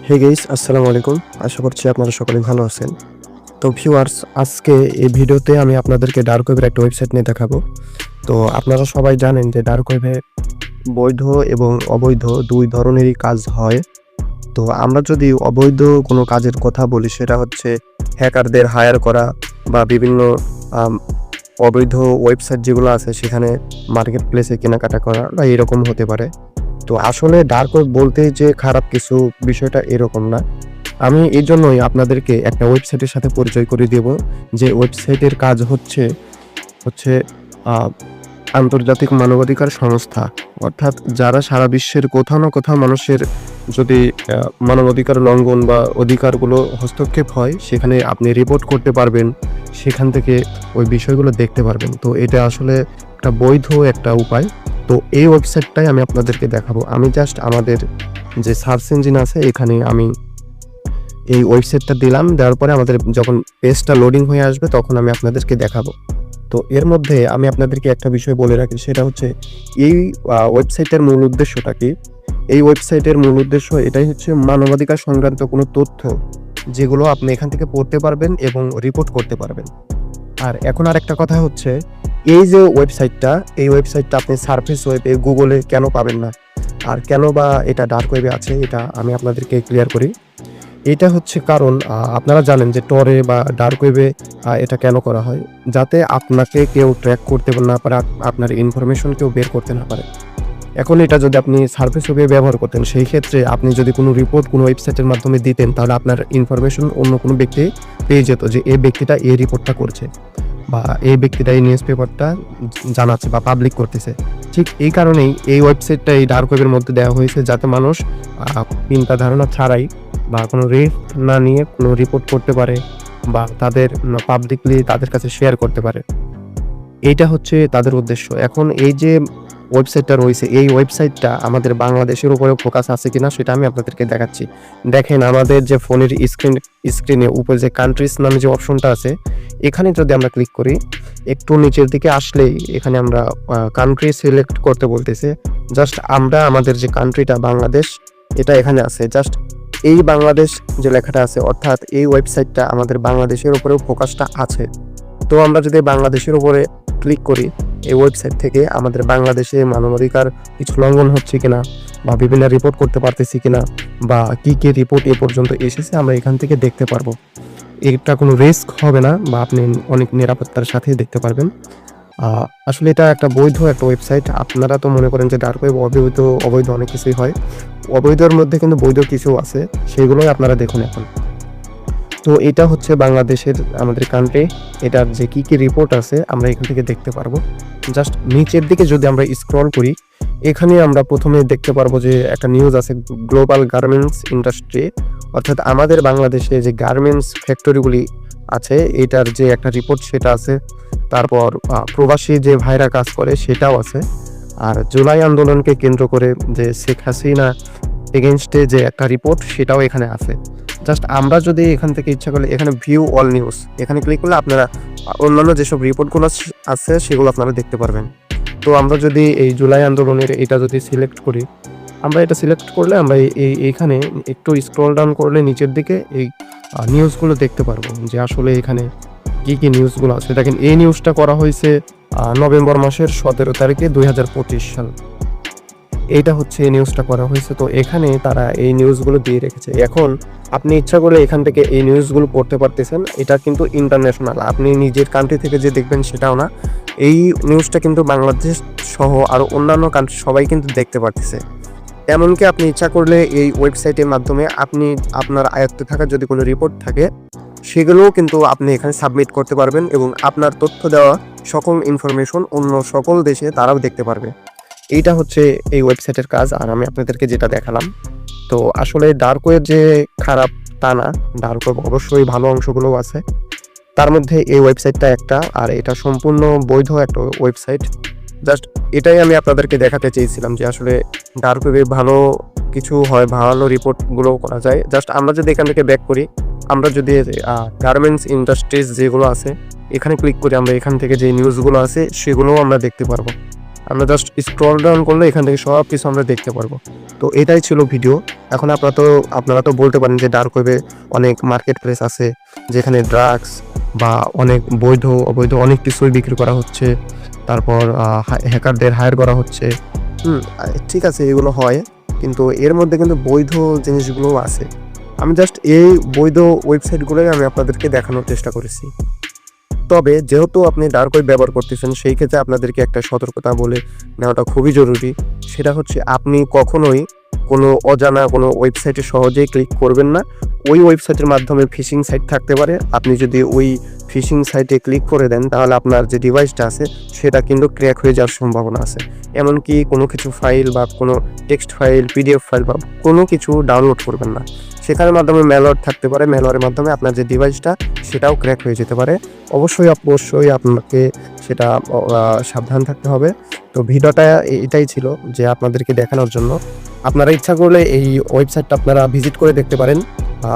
Hey guys, আসসালামু আলাইকুম। আশা করছি আপনারা সকলে ভালো আছেন। তো ভিউয়ার্স, আজকে এই ভিডিওতে আমি আপনাদেরকে ডার্ক ওয়েবের একটা ওয়েবসাইট নিয়ে দেখাবো। তো আপনারা সবাই জানেন যে ডার্ক ওয়েবে বৈধ এবং অবৈধ দুই ধরনেরই কাজ হয়। তো আমরা যদি অবৈধ কোনো কাজের কথা বলি, সেটা হচ্ছে হ্যাকারদের হায়ার করা বা বিভিন্ন আম, অবৈধ ওয়েবসাইট যেগুলো আছে সেখানে মার্কেট প্লেসে কেনাকাটা করা বা এরকম হতে পারে। তো আসলে ডার্ক ওয়েব বলতেই যে খারাপ কিছু, বিষয়টা এরকম না। আমি এই জন্যই আপনাদেরকে একটা ওয়েবসাইটের সাথে পরিচয় করে দেব, যে ওয়েবসাইটের কাজ হচ্ছে হচ্ছে আহ, আন্তর্জাতিক মানবাধিকার সংস্থা। অর্থাৎ যারা সারা বিশ্বের কোথাও না কোথাও মানুষের যদি মানবাধিকার লঙ্ঘন বা অধিকারগুলো হস্তক্ষেপ হয়, সেখানে আপনি রিপোর্ট করতে পারবেন, সেখান থেকে ওই বিষয়গুলো দেখতে পারবেন। তো এটা আসলে একটা বৈধ একটা উপায়। তো এই ওয়েবসাইটটাই আমি আপনাদেরকে দেখাবো। আমি জাস্ট আমাদের যে সার্চ ইঞ্জিন আছে, এখানে আমি এই ওয়েবসাইটটা দিলাম, দেওয়ার পরে আমাদের যখন পেজটা লোডিং হয়ে আসবে তখন আমি আপনাদেরকে দেখাবো। তো এর মধ্যে আমি আপনাদেরকে একটা বিষয় বলে রাখি, সেটা হচ্ছে এই ওয়েবসাইটের মূল উদ্দেশ্যটা কি। এই ওয়েবসাইটের মূল উদ্দেশ্য এটাই হচ্ছে মানবাধিকার সংক্রান্ত কোনো তথ্য যেগুলো আপনি এখান থেকে পড়তে পারবেন এবং রিপোর্ট করতে পারবেন। আর এখন আর একটা কথা হচ্ছে, এই যে ওয়েবসাইটটা, এই ওয়েবসাইটটা আপনি সারফেস ওয়েবে গুগলে কেন পাবেন না, আর কেন বা এটা ডার্ক ওয়েবে আছে, এটা আমি আপনাদেরকে ক্লিয়ার করি। এটা হচ্ছে কারণ আপনারা জানেন যে টরে বা ডার্ক ওয়েবে এটা কেন করা হয়, যাতে আপনাকে কেউ ট্র্যাক করতে না পারে, আপনার ইনফরমেশন কেউ বের করতে না পারে। এখন এটা যদি আপনি সার্ফেস ওয়েবে ব্যবহার করতেন, সেই ক্ষেত্রে আপনি যদি কোনো রিপোর্ট কোনো ওয়েবসাইটের মাধ্যমে দিতেন, তাহলে আপনার ইনফরমেশন অন্য কোনো ব্যক্তি পেয়ে যেত যে এই ব্যক্তিটা এই রিপোর্টটা করছে বা এই ব্যক্তিটা এই নিউজ পেপারটা জানাচ্ছে বা পাবলিক করতেছে। ঠিক এই কারণেই এই ওয়েবসাইটটা এই ডার্ক ওয়েবের মধ্যে দেওয়া হয়েছে, যাতে মানুষ চিন্তা ধারণা ছাড়াই বা কোনো রিস্ক না নিয়ে কোনো রিপোর্ট করতে পারে বা তাদের পাবলিকলি তাদের কাছে শেয়ার করতে পারে। এইটা হচ্ছে তাদের উদ্দেশ্য। এখন এই যে ওয়েবসাইটটা রয়েছে, এই ওয়েবসাইটটা আমাদের বাংলাদেশের উপরে ফোকাস আছে কিনা সেটা আমি আপনাদেরকে দেখাচ্ছি। দেখেন, আমাদের যে ফোনের স্ক্রিনে উপরে যে কান্ট্রিজ নামে যে অপশনটা আছে, এখানে যদি আমরা ক্লিক করি, একটু নিচের দিকে আসলেই এখানে আমরা কান্ট্রি সিলেক্ট করতে বলতেছে। জাস্ট আমরা আমাদের যে কান্ট্রিটা বাংলাদেশ, এটা এখানে আছে। জাস্ট এই বাংলাদেশ যে লেখাটা আছে, অর্থাৎ এই ওয়েবসাইটটা আমাদের বাংলাদেশের উপরেও ফোকাসটা আছে। তো আমরা যদি বাংলাদেশের উপরে ক্লিক করি, এই ওয়েবসাইট থেকে আমাদের বাংলাদেশে মানবাধিকার কিছু লঙ্ঘন হচ্ছে কিনা বা বিভিন্ন রিপোর্ট করতে পারতেছি কিনা বা কি কি রিপোর্ট এ পর্যন্ত এসেছে, আমরা এখান থেকে দেখতে পারবো। এটা কোনো রিস্ক হবে না বা আপনি অনেক নিরাপত্তার সাথেই দেখতে পারবেন। আসলে এটা একটা বৈধ একটা ওয়েবসাইট। আপনারা তো মনে করেন যে ডার্ক ওয়েব অবৈধ অনেক কিছুই হয়। অবৈধের মধ্যে কিন্তু বৈধ কিছু আছে, সেগুলোই আপনারা দেখুন এখন। তো এটা হচ্ছে বাংলাদেশের আমাদের কান্ট্রি, এটার যে কি কি রিপোর্ট আছে আমরা এখান থেকে দেখতে পারবো। জাস্ট নিচের দিকে যদি আমরা স্ক্রল করি, এখানে আমরা প্রথমে দেখতে পারবো যে একটা নিউজ আছে, গ্লোবাল গার্মেন্টস ইন্ডাস্ট্রি, অর্থাৎ আমাদের বাংলাদেশে যে গার্মেন্টস ফ্যাক্টরিগুলি আছে, এটার যে একটা রিপোর্ট সেটা আছে। তারপর প্রবাসী যে ভাইরা কাজ করে সেটাও আছে। আর জুলাই আন্দোলনকে কেন্দ্র করে যে শেখ হাসিনা এগেনস্টে যে একটা রিপোর্ট, সেটাও এখানে আছে। জাস্ট আমরা যদি এখান থেকে ইচ্ছা করলে এখানে ভিউ অল নিউজ এখানে ক্লিক করলে আপনারা অন্যান্য যেসব রিপোর্টগুলো আছে সেগুলো আপনারা দেখতে পারবেন। তো আমরা যদি এই জুলাই আন্দোলনের এটা যদি সিলেক্ট করি, আমরা এটা সিলেক্ট করলে আমরা এইখানে একটু স্ক্রল ডাউন করলে নিচের দিকে এই নিউজগুলো দেখতে পারবো যে আসলে এখানে কি কি নিউজগুলো আছে। দেখেন, এই নিউজটা করা হয়েছে নভেম্বর মাসের 17 তারিখে 2025 সাল। এইটা হচ্ছে এই নিউজটা করা হয়েছে। তো এখানে তারা এই নিউজগুলো দিয়ে রেখেছে। এখন আপনি ইচ্ছা করলে এখান থেকে এই নিউজগুলো পড়তে পারতেছেন। এটা কিন্তু ইন্টারন্যাশনাল, আপনি নিজের কান্ট্রি থেকে যে দেখবেন সেটাও না। এই নিউজটা কিন্তু বাংলাদেশ সহ আরও অন্যান্য কান্ট্রি সবাই কিন্তু দেখতে পারতেছে। এমনকি আপনি ইচ্ছা করলে এই ওয়েবসাইটের মাধ্যমে আপনি আপনার আয়ত্তে থাকা যদি কোনো রিপোর্ট থাকে, সেগুলোও কিন্তু আপনি এখানে সাবমিট করতে পারবেন এবং আপনার তথ্য দেওয়া সকল ইনফরমেশন অন্য সকল দেশে তারাও দেখতে পারবে। এইটা হচ্ছে এই ওয়েবসাইটের কাজ। আর আমি আপনাদেরকে যেটা দেখালাম, তো আসলে ডার্ক ওয়েব যে খারাপ তা না, ডার্ক ওয়েব অবশ্যই ভালো অংশগুলোও আছে, তার মধ্যে এই ওয়েবসাইটটা একটা। আর এটা সম্পূর্ণ বৈধ একটা ওয়েবসাইট। জাস্ট এটাই আমি আপনাদেরকে দেখাতে চেয়েছিলাম যে আসলে ডার্ক ওয়েবে ভালো কিছু হয়, ভালো রিপোর্টগুলো করা যায়। জাস্ট আমরা যদি এখান থেকে ব্যাক করি, আমরা যদি গার্মেন্টস ইন্ডাস্ট্রিজ যেগুলো আছে এখানে ক্লিক করি, আমরা এখান থেকে যে নিউজগুলো আছে সেগুলোও আমরা দেখতে পারবো। আমরা জাস্ট স্ক্রল ডাউন করলে এখান থেকে সব কিছু আমরা দেখতে পারবো। তো এটাই ছিল ভিডিও। এখন আপনারা তো বলতে পারেন যে ডার্ক ওয়েবে অনেক মার্কেট প্লেস আছে যেখানে ড্রাগস বা অনেক বৈধ অবৈধ অনেক কিছুই বিক্রি করা হচ্ছে, তারপর হ্যাকারদের হায়ার করা হচ্ছে। ঠিক আছে, এগুলো হয়, কিন্তু এর মধ্যে কিন্তু বৈধ জিনিসগুলোও আছে। আমি জাস্ট এই বৈধ ওয়েবসাইটগুলোই আমি আপনাদেরকে দেখানোর চেষ্টা করেছি। তবে যেহেতু আপনি ডার্ক ওয়েব ব্যবহার করতেছেন, সেই ক্ষেত্রে আপনাদেরকে একটা সতর্কতা বলে নেওয়াটা খুবই জরুরি। সেটা হচ্ছে আপনি কখনোই কোনো অজানা কোনো ওয়েবসাইটে সহজেই ক্লিক করবেন না। ওই ওয়েবসাইটের মাধ্যমে ফিশিং সাইট থাকতে পারে। আপনি যদি ওই ফিশিং সাইটে ক্লিক করে দেন, তাহলে আপনার যে ডিভাইসটা আছে সেটা কিন্তু ক্র্যাক হয়ে যাওয়ার সম্ভাবনা আছে। এমনকি কোনো কিছু ফাইল বা কোনো টেক্সট ফাইল, পিডিএফ ফাইল বা কোনো কিছু ডাউনলোড করবেন না। সেখানের মাধ্যমে ম্যালওয়্যার থাকতে পারে। ম্যালওয়্যারের মাধ্যমে আপনার যে ডিভাইসটা সেটাও ক্র্যাক হয়ে যেতে পারে। অবশ্যই আপনাকে সেটা সাবধান থাকতে হবে। তো ভিডিওটা এটাই ছিল যে আপনাদেরকে দেখানোর জন্য। আপনারা ইচ্ছা করলে এই ওয়েবসাইটটা আপনারা ভিজিট করে দেখতে পারেন।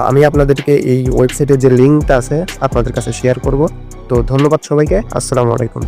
আমি আপনাদেরকে এই ওয়েবসাইটের যে লিঙ্কটা আছে আপনাদের কাছে শেয়ার করব। তো ধন্যবাদ সবাইকে। আসসালামু আলাইকুম।